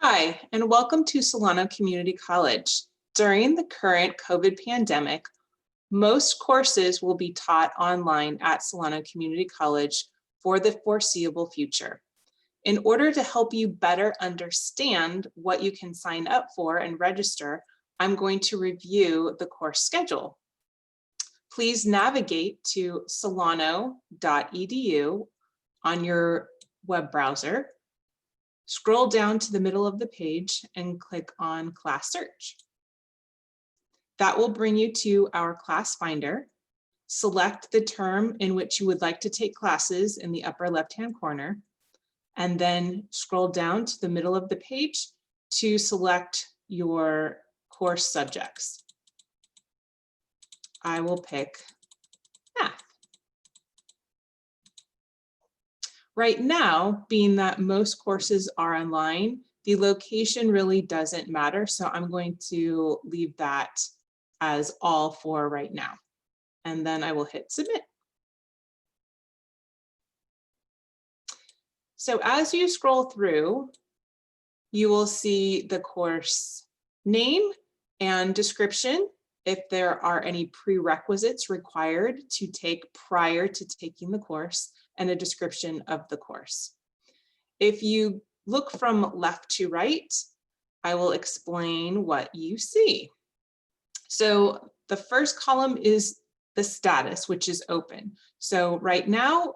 Hi, and welcome to Solano Community College. During the current COVID pandemic, most courses will be taught online at Solano Community College for the foreseeable future. In order to help you better understand what you can sign up for and register, I'm going to review the course schedule. Please navigate to solano.edu on your web browser. Scroll down to the middle of the page and click on Class Search. That will bring you to our class finder. Select the term in which you would like to take classes in the upper left-hand corner, and then scroll down to the middle of the page to select your course subjects. I will pick math. Right now, being that most courses are online, the location really doesn't matter, so I'm going to leave that as all for right now. And then I will hit submit. So as you scroll through, you will see the course name and description, if there are any prerequisites required to take prior to taking the course, and a description of the course. If you look from left to right, I will explain what you see. So the first column is the status, which is open. So right now,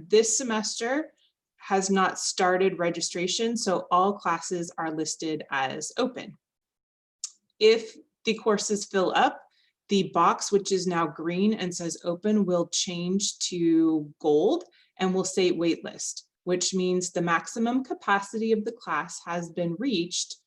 this semester has not started registration, so all classes are listed as open. If the courses fill up, the box, which is now green and says open, will change to gold and will say waitlist, which means the maximum capacity of the class has been reached,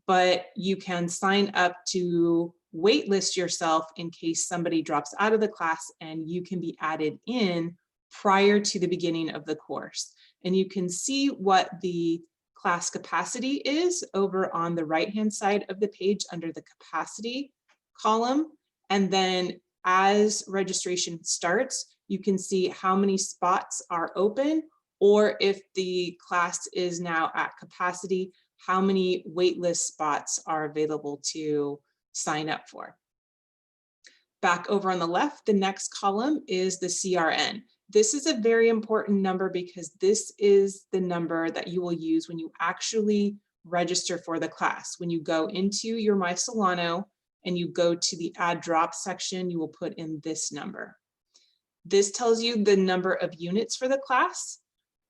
but you can sign up to waitlist yourself in case somebody drops out of the class, and you can be added in prior to the beginning of the course. And you can see what the class capacity is over on the right-hand side of the page under the capacity column. And then as registration starts, you can see how many spots are open, or if the class is now at capacity, how many waitlist spots are available to sign up for. Back over on the left, the next column is the CRN. This is a very important number because this is the number that you will use when you actually register for the class. When you go into your My Solano and you go to the add drop section, you will put in this number. This tells you the number of units for the class,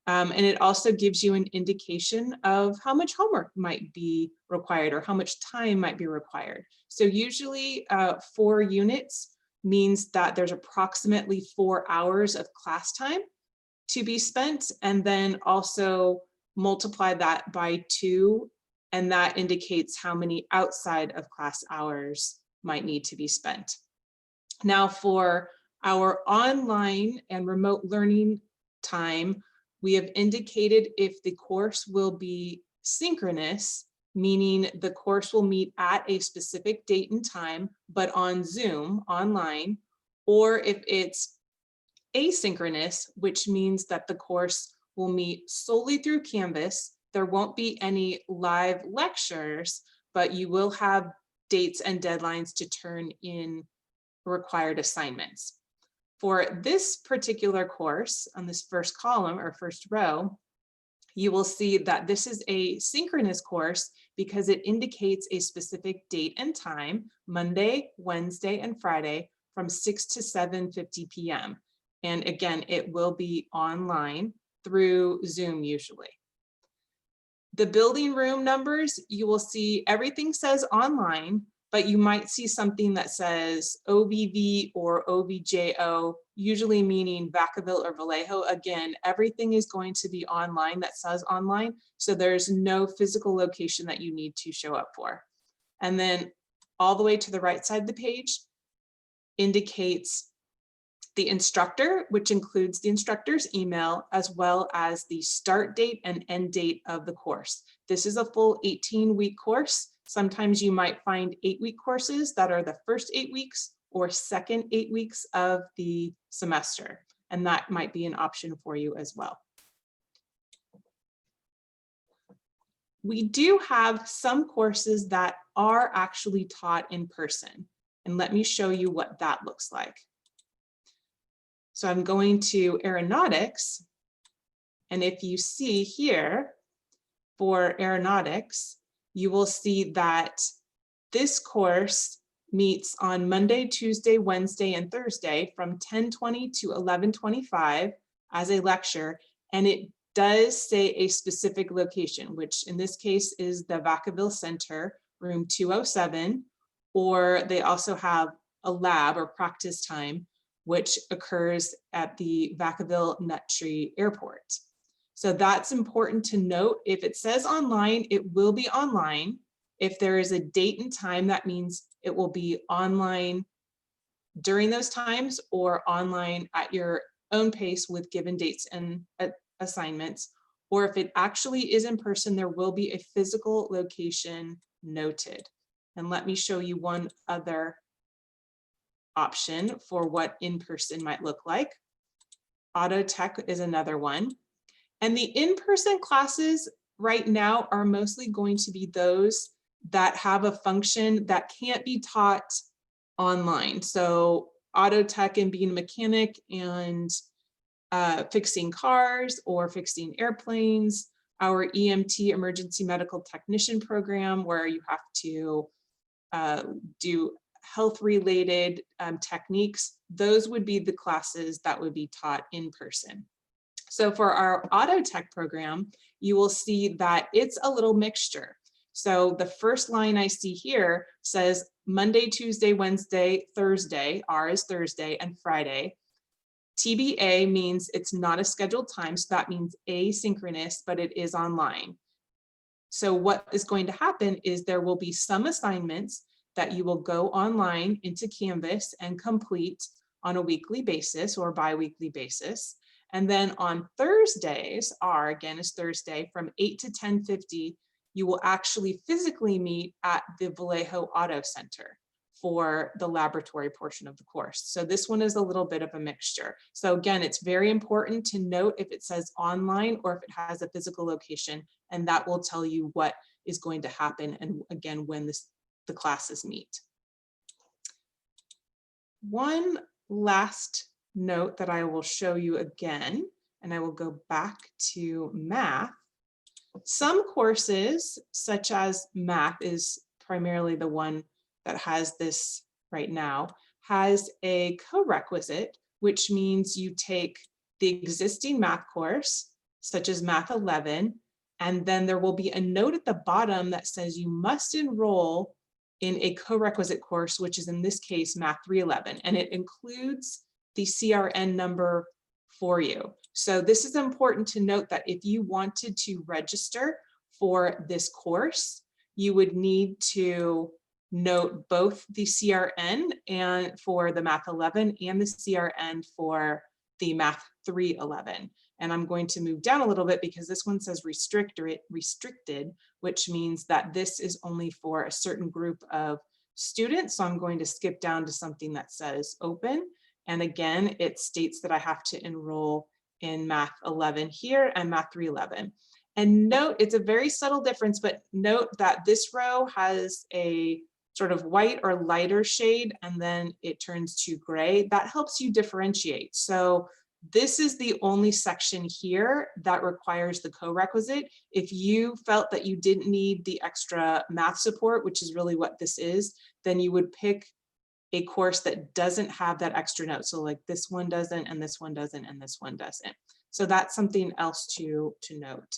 and it also gives you an indication of how much homework might be required or how much time might be required. So usually 4 units means that there's approximately 4 hours of class time to be spent, and then also multiply that by 2, and that indicates how many outside of class hours might need to be spent. Now for our online and remote learning time, we have indicated if the course will be synchronous, meaning the course will meet at a specific date and time, but on Zoom, online, or if it's asynchronous, which means that the course will meet solely through Canvas. There won't be any live lectures, but you will have dates and deadlines to turn in required assignments. For this particular course, on this first column or first row, you will see that this is a synchronous course because it indicates a specific date and time, Monday, Wednesday, and Friday from 6 to 7:50 p.m. And again, it will be online through Zoom usually. The building room numbers, you will see everything says online, but you might see something that says OVV or OVJO, usually meaning Vacaville or Vallejo. Again, everything is going to be online that says online, so there's no physical location that you need to show up for. And then all the way to the right side of the page indicates the instructor, which includes the instructor's email, as well as the start date and end date of the course. This is a full 18-week course. Sometimes you might find 8-week courses that are the first 8 weeks or second 8 weeks of the semester, and that might be an option for you as well. we do have some courses that are actually taught in person. And let me show you what that looks like. So I'm going to aeronautics. And if you see here for aeronautics, you will see that this course meets on Monday, Tuesday, Wednesday, and Thursday from 10:20 to 11:25 as a lecture. And it does say a specific location, which in this case is the Vacaville Center, room 207, or they also have a lab or practice time, which occurs at the Vacaville Nuttree Airport. So that's important to note. If it says online, it will be online. If there is a date and time, that means it will be online during those times or online at your own pace with given dates and assignments. Or if it actually is in person, there will be a physical location noted. And let me show you one other option for what in-person might look like. Auto tech is another one. And the in-person classes right now are mostly going to be those that have a function that can't be taught online. So auto tech and being a mechanic and fixing cars or fixing airplanes, our EMT, emergency medical technician program, where you have to do health related techniques, those would be the classes that would be taught in person. So for our auto tech program, you will see that it's a little mixture. So the first line I see here says Monday, Tuesday, Wednesday, Thursday, R is Thursday, and Friday. TBA means it's not a scheduled time, so that means asynchronous, but it is online. So what is going to happen is there will be some assignments that you will go online into Canvas and complete on a weekly basis or bi-weekly basis. And then on Thursdays, R again is Thursday, from 8 to 10:50, you will actually physically meet at the Vallejo Auto Center for the laboratory portion of the course. So this one is a little bit of a mixture. So again, it's very important to note if it says online or if it has a physical location, and that will tell you what is going to happen and again, when the classes meet. One last note that I will show you again, and I will go back to math. Some courses, such as math is primarily the one that has this right now, has a co-requisite, which means you take the existing math course, such as Math 11, and then there will be a note at the bottom that says you must enroll in a co-requisite course, which is in this case, Math 311, and it includes the CRN number for you. So this is important to note that if you wanted to register for this course, you would need to note both the CRN and for the Math 11 and the CRN for the Math 311. And I'm going to move down a little bit because this one says restricted, which means that this is only for a certain group of students. So I'm going to skip down to something that says open. And again, it states that I have to enroll in Math 11 here and Math 311. And note, it's a very subtle difference, but note that this row has a sort of white or lighter shade, and then it turns to gray. That helps you differentiate. So this is the only section here that requires the co-requisite. If you felt that you didn't need the extra math support, which is really what this is, then you would pick a course that doesn't have that extra note. So like this one doesn't, and this one doesn't, and this one doesn't. So that's something else to note.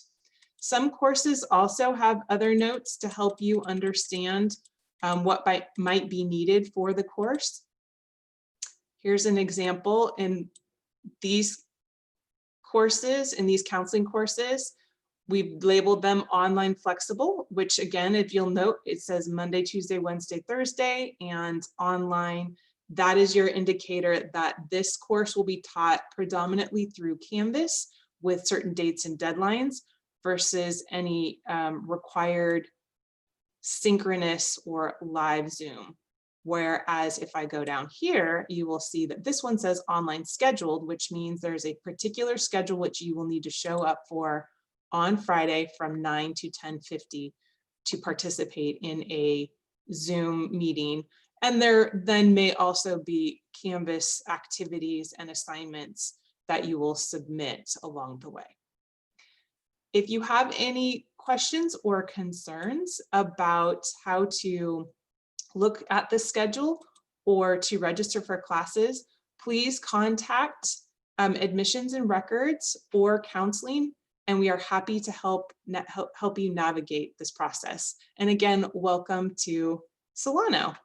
Some courses also have other notes to help you understand what might be needed for the course. Here's an example. In these courses, in these counseling courses, we've labeled them online flexible, which again, if you'll note, it says Monday, Tuesday, Wednesday, Thursday, and online. That is your indicator that this course will be taught predominantly through Canvas with certain dates and deadlines versus any required synchronous or live Zoom. Whereas if I go down here, you will see that this one says online scheduled, which means there's a particular schedule which you will need to show up for on Friday from 9 to 10:50 to participate in a Zoom meeting. And there then may also be Canvas activities and assignments that you will submit along the way. If you have any questions or concerns about how to look at the schedule or to register for classes, please contact admissions and records or counseling, and we are happy to help you navigate this process. And again, welcome to Solano.